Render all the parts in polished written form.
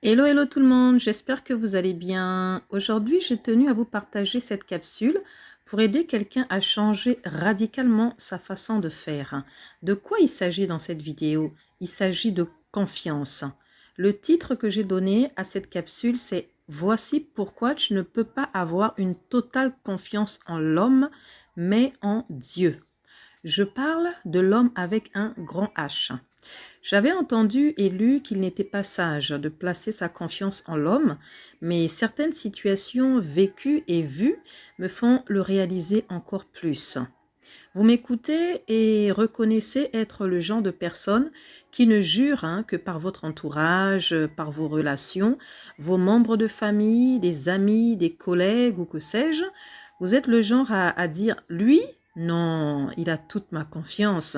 Hello, hello tout le monde, j'espère que vous allez bien. Aujourd'hui, j'ai tenu à vous partager cette capsule pour aider quelqu'un à changer radicalement sa façon de faire. De quoi il s'agit dans cette vidéo? Il s'agit de confiance. Le titre que j'ai donné à cette capsule, c'est Voici pourquoi tu ne peux pas avoir une totale confiance en l'homme, mais en Dieu. Je parle de l'homme avec un grand H. J'avais entendu et lu qu'il n'était pas sage de placer sa confiance en l'homme, mais certaines situations vécues et vues me font le réaliser encore plus. Vous m'écoutez et reconnaissez être le genre de personne qui ne jure que par votre entourage, par vos relations, vos membres de famille, des amis, des collègues ou que sais-je. Vous êtes le genre à dire « lui, non, il a toute ma confiance »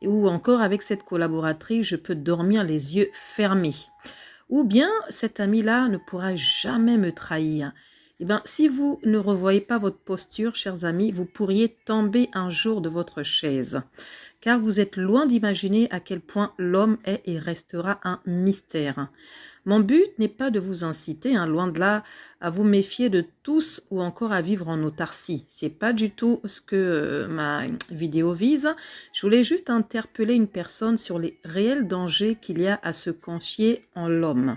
ou encore avec cette collaboratrice, je peux dormir les yeux fermés. Ou bien cet ami-là ne pourra jamais me trahir. Eh bien, si vous ne revoyez pas votre posture, chers amis, vous pourriez tomber un jour de votre chaise. Car vous êtes loin d'imaginer à quel point l'homme est et restera un mystère. Mon but n'est pas de vous inciter, loin de là, à vous méfier de tous ou encore à vivre en autarcie. C'est pas du tout ce que ma vidéo vise. Je voulais juste interpeller une personne sur les réels dangers qu'il y a à se confier en l'homme.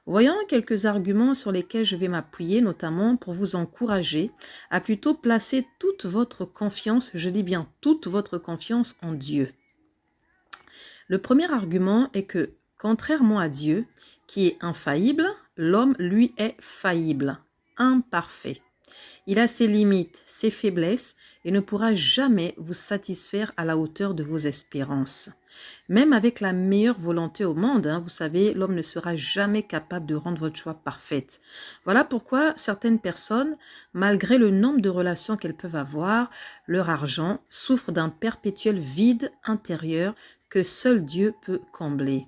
Voyons quelques arguments sur lesquels je vais m'appuyer, notamment pour vous encourager à plutôt placer toute votre confiance, je dis bien toute votre confiance en Dieu. Le premier argument est que, contrairement à Dieu, qui est infaillible, l'homme, lui, est faillible, imparfait. Il a ses limites, ses faiblesses et ne pourra jamais vous satisfaire à la hauteur de vos espérances. Même avec la meilleure volonté au monde, vous savez, l'homme ne sera jamais capable de rendre votre choix parfaite. Voilà pourquoi certaines personnes, malgré le nombre de relations qu'elles peuvent avoir, leur argent, souffrent d'un perpétuel vide intérieur que seul Dieu peut combler.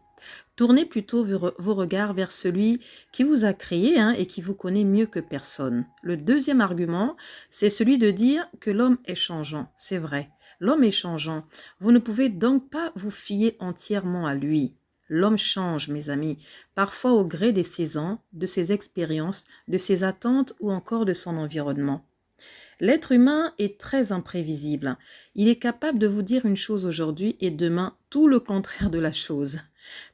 Tournez plutôt vos regards vers celui qui vous a créé et qui vous connaît mieux que personne. Le deuxième argument, c'est celui de dire que l'homme est changeant. C'est vrai, l'homme est changeant. Vous ne pouvez donc pas vous fier entièrement à lui. L'homme change, mes amis, parfois au gré des saisons, de ses expériences, de ses attentes ou encore de son environnement. L'être humain est très imprévisible. Il est capable de vous dire une chose aujourd'hui et demain tout le contraire de la chose.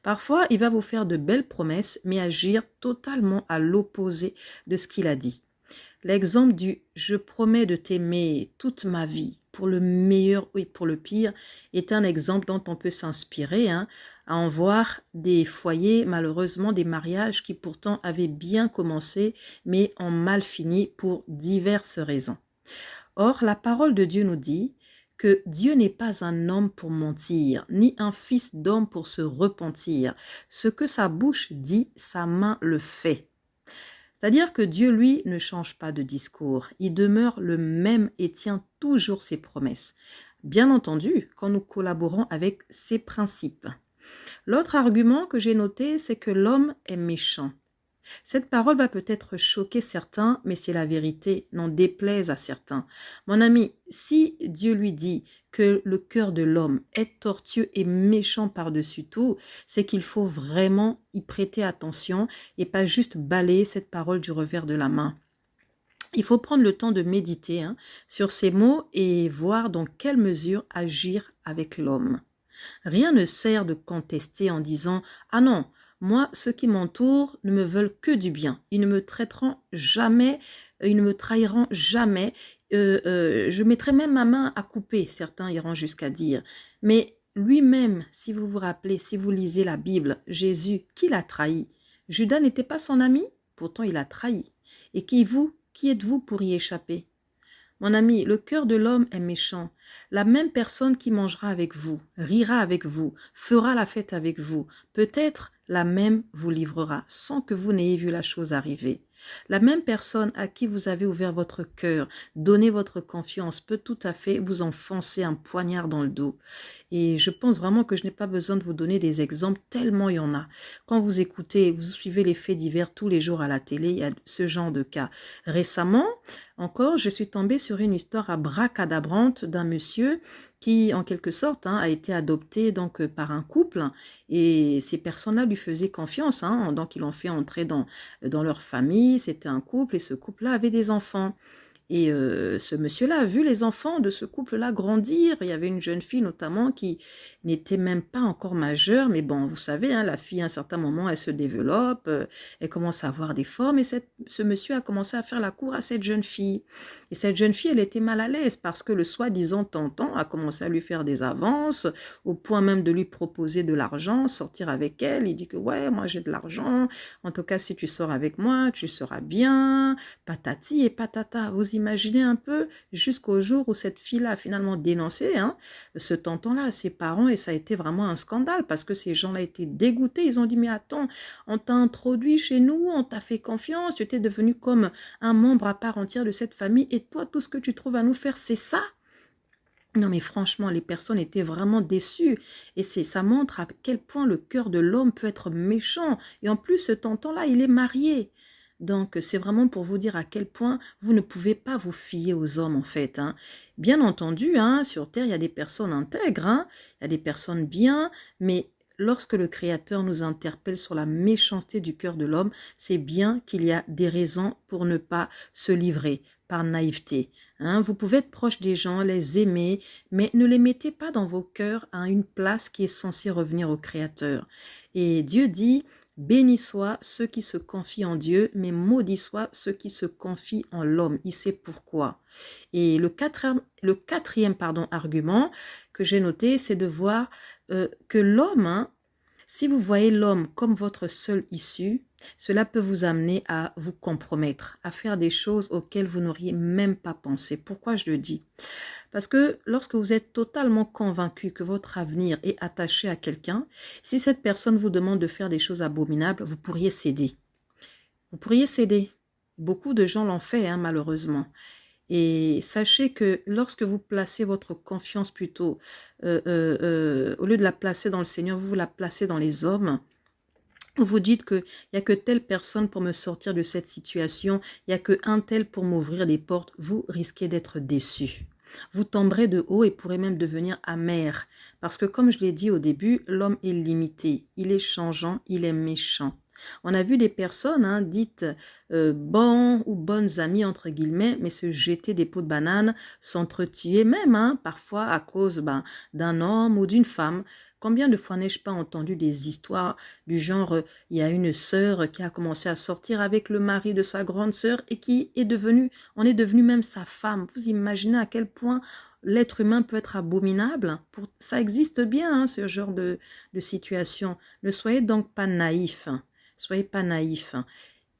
Parfois, il va vous faire de belles promesses, mais agir totalement à l'opposé de ce qu'il a dit. L'exemple du « je promets de t'aimer toute ma vie, pour le meilleur ou pour le pire » est un exemple dont on peut s'inspirer, à en voir des foyers, malheureusement des mariages qui pourtant avaient bien commencé, mais ont mal fini pour diverses raisons. Or, la parole de Dieu nous dit que Dieu n'est pas un homme pour mentir, ni un fils d'homme pour se repentir. Ce que sa bouche dit, sa main le fait. C'est-à-dire que Dieu, lui, ne change pas de discours. Il demeure le même et tient toujours ses promesses. Bien entendu, quand nous collaborons avec ses principes. L'autre argument que j'ai noté, c'est que l'homme est méchant. Cette parole va peut-être choquer certains, mais c'est la vérité, n'en déplaise à certains. Mon ami, si Dieu lui dit que le cœur de l'homme est tortueux et méchant par-dessus tout, c'est qu'il faut vraiment y prêter attention et pas juste balayer cette parole du revers de la main. Il faut prendre le temps de méditer sur ces mots et voir dans quelle mesure agir avec l'homme. Rien ne sert de contester en disant « Ah non, moi, ceux qui m'entourent ne me veulent que du bien. Ils ne me traiteront jamais, ils ne me trahiront jamais. Je mettrai même ma main à couper, certains iront jusqu'à dire. Mais lui-même, si vous vous rappelez, si vous lisez la Bible, Jésus, qui l'a trahi? Judas n'était pas son ami? Pourtant, il a trahi. Et qui êtes-vous pour y échapper? Mon ami, le cœur de l'homme est méchant. La même personne qui mangera avec vous, rira avec vous, fera la fête avec vous, peut-être la même vous livrera sans que vous n'ayez vu la chose arriver. La même personne à qui vous avez ouvert votre cœur, donné votre confiance, peut tout à fait vous enfoncer un poignard dans le dos. Et je pense vraiment que je n'ai pas besoin de vous donner des exemples, tellement il y en a. Quand vous écoutez, vous suivez les faits divers tous les jours à la télé, il y a ce genre de cas. Récemment, encore, je suis tombée sur une histoire abracadabrante d'un monsieur qui en quelque sorte a été adopté donc par un couple et ces personnes-là lui faisaient confiance, donc ils l'ont fait entrer dans leur famille, c'était un couple et ce couple-là avait des enfants. Et ce monsieur-là a vu les enfants de ce couple-là grandir. Il y avait une jeune fille notamment qui n'était même pas encore majeure, mais bon, vous savez, la fille à un certain moment, elle se développe, elle commence à avoir des formes, et ce monsieur a commencé à faire la cour à cette jeune fille. Et cette jeune fille, elle était mal à l'aise parce que le soi-disant tonton a commencé à lui faire des avances, au point même de lui proposer de l'argent, sortir avec elle. Il dit que ouais, moi j'ai de l'argent, en tout cas si tu sors avec moi, tu seras bien, patati et patata. Vous imaginez un peu jusqu'au jour où cette fille-là a finalement dénoncé ce tonton-là à ses parents et ça a été vraiment un scandale parce que ces gens-là étaient dégoûtés. Ils ont dit mais attends, on t'a introduit chez nous, on t'a fait confiance, tu étais devenu comme un membre à part entière de cette famille et toi tout ce que tu trouves à nous faire c'est ça? Non mais franchement, les personnes étaient vraiment déçues et ça montre à quel point le cœur de l'homme peut être méchant. Et en plus, ce tonton-là, il est marié. Donc, c'est vraiment pour vous dire à quel point vous ne pouvez pas vous fier aux hommes, en fait. Bien entendu, sur Terre, il y a des personnes intègres, il y a des personnes bien, mais lorsque le Créateur nous interpelle sur la méchanceté du cœur de l'homme, c'est bien qu'il y a des raisons pour ne pas se livrer par naïveté. Vous pouvez être proche des gens, les aimer, mais ne les mettez pas dans vos cœurs à une place qui est censée revenir au Créateur. Et Dieu dit... Béni soit ceux qui se confient en Dieu, mais maudit soit ceux qui se confient en l'homme. Il sait pourquoi. Et le quatrième argument que j'ai noté, c'est de voir que l'homme, si vous voyez l'homme comme votre seule issue, cela peut vous amener à vous compromettre, à faire des choses auxquelles vous n'auriez même pas pensé. Pourquoi je le dis ? Parce que lorsque vous êtes totalement convaincu que votre avenir est attaché à quelqu'un, si cette personne vous demande de faire des choses abominables, vous pourriez céder. Vous pourriez céder. Beaucoup de gens l'ont fait, malheureusement. Et sachez que lorsque vous placez votre confiance plutôt, au lieu de la placer dans le Seigneur, vous la placez dans les hommes, vous vous dites qu'il n'y a que telle personne pour me sortir de cette situation, il n'y a que un tel pour m'ouvrir des portes, vous risquez d'être déçu. Vous tomberez de haut et pourrez même devenir amer. Parce que comme je l'ai dit au début, l'homme est limité, il est changeant, il est méchant. On a vu des personnes dites bons ou bonnes amies entre guillemets, mais se jeter des pots de banane, s'entretuer même, parfois à cause d'un homme ou d'une femme. Combien de fois n'ai-je pas entendu des histoires du genre, il y a une sœur qui a commencé à sortir avec le mari de sa grande sœur et on est devenu même sa femme. Vous imaginez à quel point l'être humain peut être abominable? Ça existe bien, ce genre de situation. Ne soyez donc pas naïfs. Soyez pas naïfs.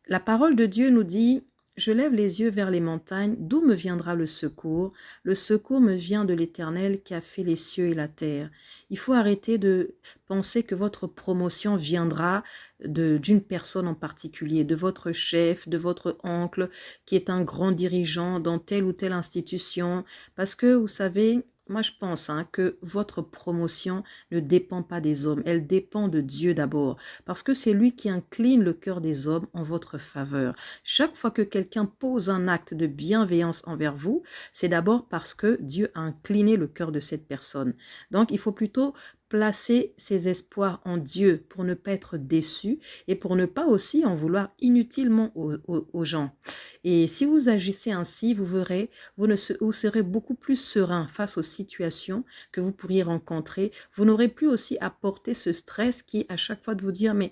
La parole de Dieu nous dit... Je lève les yeux vers les montagnes, d'où me viendra le secours? Le secours me vient de l'Éternel qui a fait les cieux et la terre. Il faut arrêter de penser que votre promotion viendra d'une personne en particulier, de votre chef, de votre oncle, qui est un grand dirigeant dans telle ou telle institution. Parce que, vous savez... Moi, je pense que votre promotion ne dépend pas des hommes, elle dépend de Dieu d'abord, parce que c'est lui qui incline le cœur des hommes en votre faveur. Chaque fois que quelqu'un pose un acte de bienveillance envers vous, c'est d'abord parce que Dieu a incliné le cœur de cette personne. Donc, il faut plutôt placer ses espoirs en Dieu pour ne pas être déçu et pour ne pas aussi en vouloir inutilement aux gens. Et si vous agissez ainsi, vous verrez, vous serez beaucoup plus serein face aux situations que vous pourriez rencontrer. Vous n'aurez plus aussi à porter ce stress qui est à chaque fois de vous dire, mais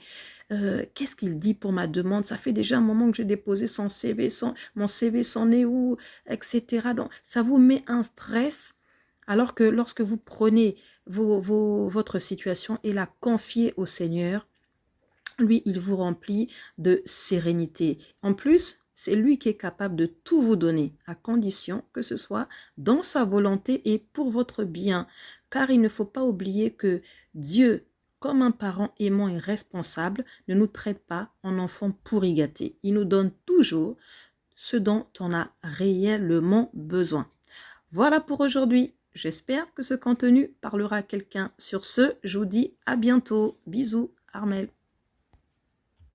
qu'est-ce qu'il dit pour ma demande? Ça fait déjà un moment que j'ai déposé mon CV s'en est où, etc. Donc, ça vous met un stress. Alors que lorsque vous prenez votre situation et la confiez au Seigneur, lui, il vous remplit de sérénité. En plus, c'est lui qui est capable de tout vous donner, à condition que ce soit dans sa volonté et pour votre bien. Car il ne faut pas oublier que Dieu, comme un parent aimant et responsable, ne nous traite pas en enfants pourri gâtés. Il nous donne toujours ce dont on a réellement besoin. Voilà pour aujourd'hui. J'espère que ce contenu parlera à quelqu'un. Sur ce, je vous dis à bientôt. Bisous, Armelle.